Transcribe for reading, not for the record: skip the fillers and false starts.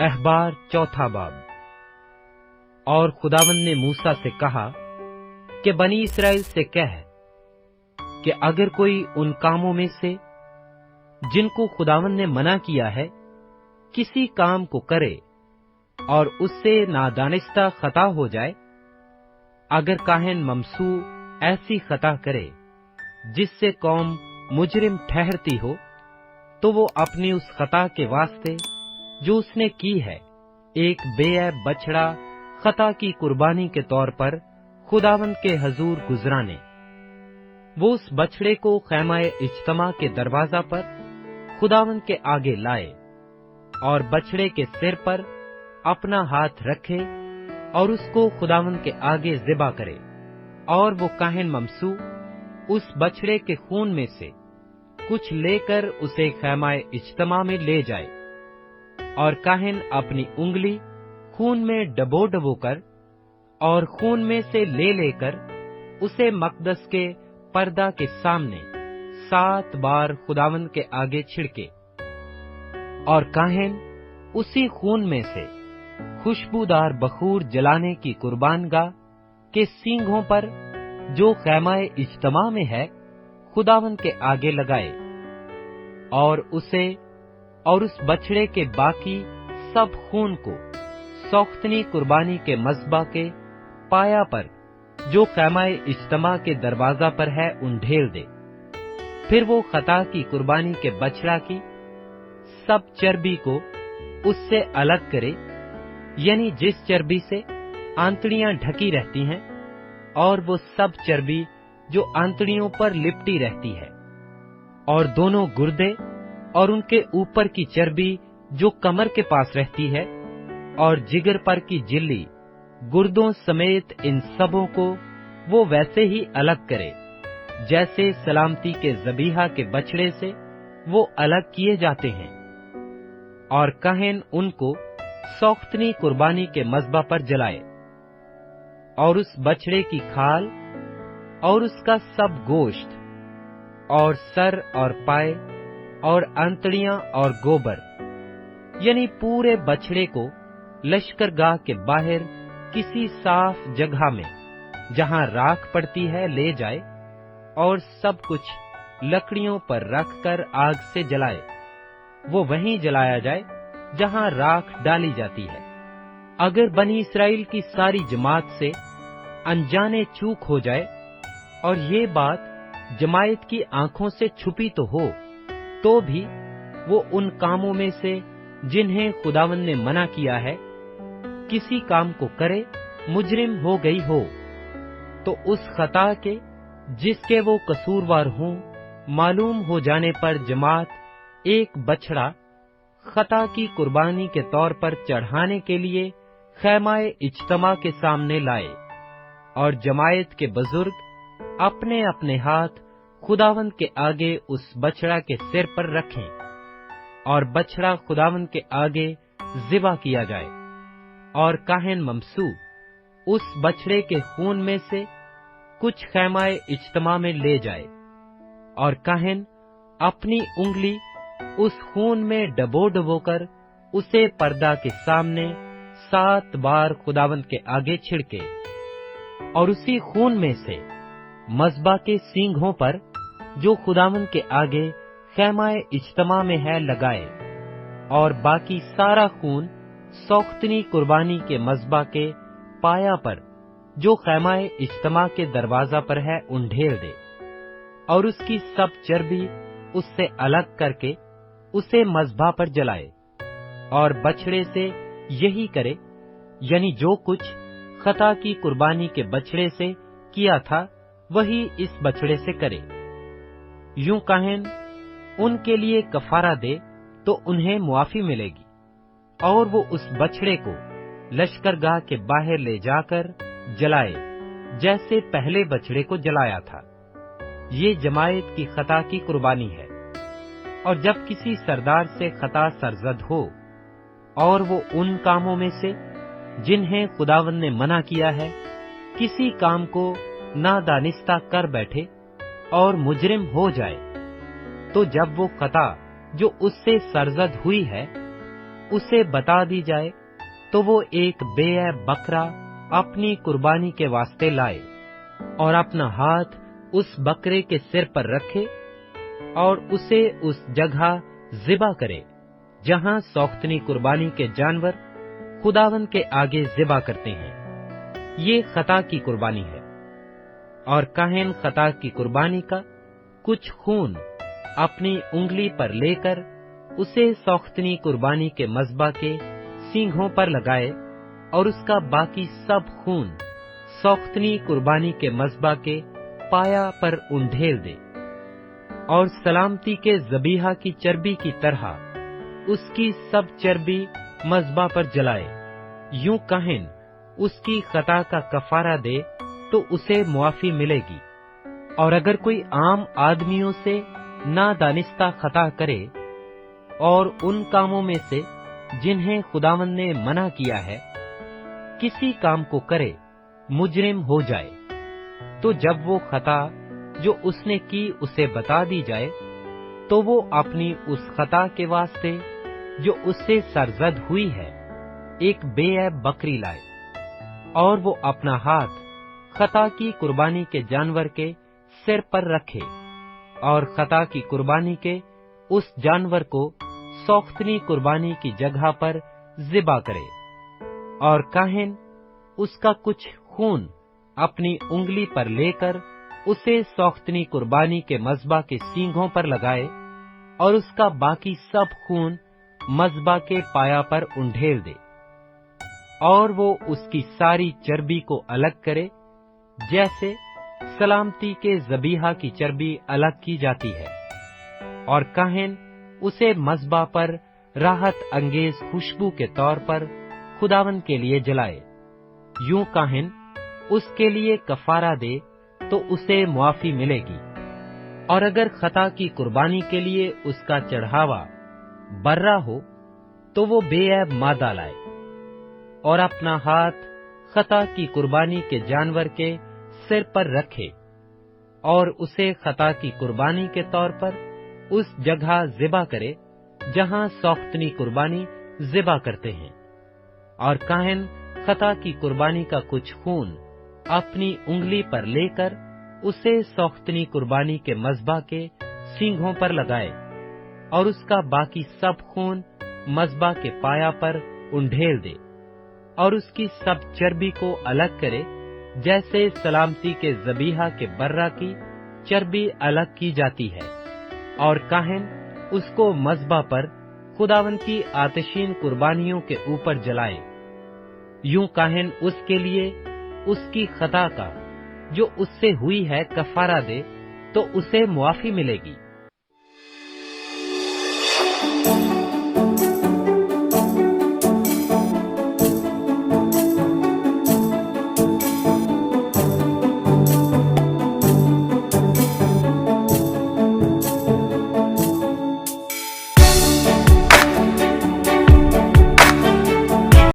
अहबार 4 बाब। और खुदावंद ने मूसा से कहा कि बनी इस्राएल से कह कि अगर कोई उन कामों में से जिनको खुदावंद ने मना किया है किसी काम को करे और उससे नादानिस्ता खता हो जाए, अगर काहिन ममसू ऐसी खता करे जिससे कौम मुजरिम ठहरती हो, तो वो अपनी उस खता के वास्ते जो उसने की है एक बेऐब बछड़ा खता की कुर्बानी के तौर पर खुदावंद के हजूर गुजराने। वो उस बछड़े को खैमाए इज्तमा के दरवाजा पर खुदावंद के आगे लाए और बछड़े के सिर पर अपना हाथ रखे और उसको खुदावंद के आगे ज़िबा करे। और वो काहिन ममसू उस बछड़े के खून में से कुछ लेकर उसे खैमाए इज्तमा में ले जाए, और काहिन अपनी उंगली खून में डबो डबो कर और खून में से ले लेकर उसे मकदस के पर्दा के सामने 7 बार खुदावंद के आगे छिड़के। और काहिन उसी खून में से खुशबूदार बखूर जलाने की कुर्बानगाह के सींगों पर जो खैमाए इज्तमा में है खुदावंद के आगे लगाए, और उसे और उस बछड़े के बाकी सब खून को सौख्तनी कुर्बानी के मज़बा के पाया पर जो खैमाए इज्तमा के दरवाजा पर है उंडेल दे। फिर वो खता की कुर्बानी के बछड़ा की सब चर्बी को उससे अलग करे, यानी जिस चर्बी से आंतड़ियां ढकी रहती हैं, और वो सब चर्बी जो आंतड़ियों पर लिपटी रहती है, और दोनों गुर्दे और उनके ऊपर की चर्बी जो कमर के पास रहती है, और जिगर पर की जिल्ली गुर्दों समेत इन सबों को वो वैसे ही अलग करे जैसे सलामती के ज़बीहा के बछड़े से वो अलग किए जाते हैं। और काहिन उनको सौख्तनी कुर्बानी के मज़बा पर जलाए, और उस बछड़े की खाल और उसका सब गोश्त और सर और पाए और आंतड़ियां और गोबर, यानी पूरे बछड़े को लश्करगाह के बाहर किसी साफ जगह में जहां राख पड़ती है ले जाए, और सब कुछ लकड़ियों पर रखकर आग से जलाए। वो वहीं जलाया जाए जहां राख डाली जाती है। अगर बनी इस्राएल की सारी जमात से अनजाने चूक हो जाए और ये बात जमायत की आंखों से छुपी तो हो, तो भी वो उन कामों में से जिन्हें खुदावंद ने मना किया है किसी काम को करे, मुजरिम हो गई हो, तो उस खता के जिसके वो कसूरवार हों मालूम हो जाने पर जमात एक बछड़ा खता की कुर्बानी के तौर पर चढ़ाने के लिए खैमाए इज्तमा के सामने लाए, और जमायत के बुजुर्ग अपने अपने हाथ खुदावंद के आगे उस बछड़ा के सिर पर रखें, और बछड़ा खुदावंद के आगे ज़िबा किया जाए। और काहिन ममसू उस बछड़े के खून में से कुछ खैमाए इज्तमा में ले जाए, और काहिन अपनी उंगली उस खून में डबो डबो कर उसे पर्दा के सामने 7 बार खुदावंद के आगे छिड़के, और उसी खून में से मज़बा के सींगों पर जो खुदावंद के आगे खैमाए इज्तमा में है लगाए, और बाकी सारा खून सौख्तनी कुर्बानी के मज़बा के पाया पर जो खैमाए इज्तमा के दरवाजा पर है उंडेल दे, और उसकी सब चर्बी उससे अलग करके उसे मज़बा पर जलाए। और बछड़े से यही करे, यानी जो कुछ खता की कुर्बानी के बछड़े से किया था वही इस बछड़े से करे। यूं काहिन उनके लिए कफारा दे तो उन्हें मुआफी मिलेगी, और वो उस बछड़े को लश्करगाह के बाहर ले जाकर जलाए जैसे पहले बछड़े को जलाया था। ये जमायत की खता की कुर्बानी है। और जब किसी सरदार से खता सरजद हो और वो उन कामों में से जिन्हें खुदावंद ने मना किया है किसी काम को नादानिस्ता कर बैठे और मुजरिम हो जाए, तो जब वो खता जो उससे सरजद हुई है उसे बता दी जाए तो वो एक बेऐब बकरा अपनी कुर्बानी के वास्ते लाए और अपना हाथ उस बकरे के सिर पर रखे और उसे उस जगह ज़िबा करे जहां सौख्तनी कुर्बानी के जानवर खुदावंद के आगे ज़िबा करते हैं। ये खता की कुर्बानी है। और काहिन खता की कुर्बानी का कुछ खून अपनी उंगली पर लेकर उसे सौख्तनी कुर्बानी के मज़बा के सींगों पर लगाए और उसका बाकी सब खून सौख्तनी कुर्बानी के मज़बा के पाया पर उंडेल दे और सलामती के ज़बीहा की चर्बी की तरह उसकी सब चर्बी मज़बा पर जलाए। यूं काहिन उसकी खता का कफारा दे तो उसे मुआफी मिलेगी। और अगर कोई आम आदमियों से नादानिस्ता खता करे और उन कामों में से जिन्हें खुदावंद ने मना किया है किसी काम को करे मुजरिम हो जाए, तो जब वो खता जो उसने की उसे बता दी जाए तो वो अपनी उस खता के वास्ते जो उससे सरजद हुई है एक बेऐब बकरी लाए और वो अपना हाथ खता की कुर्बानी के जानवर के सिर पर रखे और खता की कुर्बानी के उस जानवर को सौख्तनी कुर्बानी की जगह पर ज़िबा करे और काहिन उसका कुछ खून अपनी उंगली पर लेकर उसे सौख्तनी कुर्बानी के मज़बा के सींगों पर लगाए और उसका बाकी सब खून मज़बा के पाया पर उंडेल दे और वो उसकी सारी चर्बी को अलग करे जैसे सलामती के ज़बीहा की चर्बी अलग की जाती है। और काहिन उसे मज़बा पर राहत अंगेज खुशबू के तौर पर खुदावंद के लिए जलाए। यूं काहिन उसके लिए कफारा दे तो उसे मुआफी मिलेगी। और अगर खता की कुर्बानी के लिए उसका चढ़ावा बर्रा हो तो वो बेऐब मादा लाए और अपना हाथ खता की कुर्बानी के जानवर के सिर पर रखे और उसे खता की कुर्बानी के तौर पर उस जगह ज़िबा करे जहां सौख्तनी कुर्बानी ज़िबा करते हैं। और काहिन खता की कुर्बानी का कुछ खून अपनी उंगली पर लेकर उसे सौख्तनी कुर्बानी के मज़बा के सींगों पर लगाए और उसका बाकी सब खून मज़बा के पाया पर उंडेल दे और उसकी सब चर्बी को अलग करे जैसे सलामती के ज़बीहा के बर्रा की चर्बी अलग की जाती है। और काहिन उसको मज़बा पर खुदावंद की आतिशीन कुर्बानियों के ऊपर जलाए। यूं काहिन उसके लिए उसकी खता का जो उससे हुई है कफारा दे तो उसे मुआफी मिलेगी।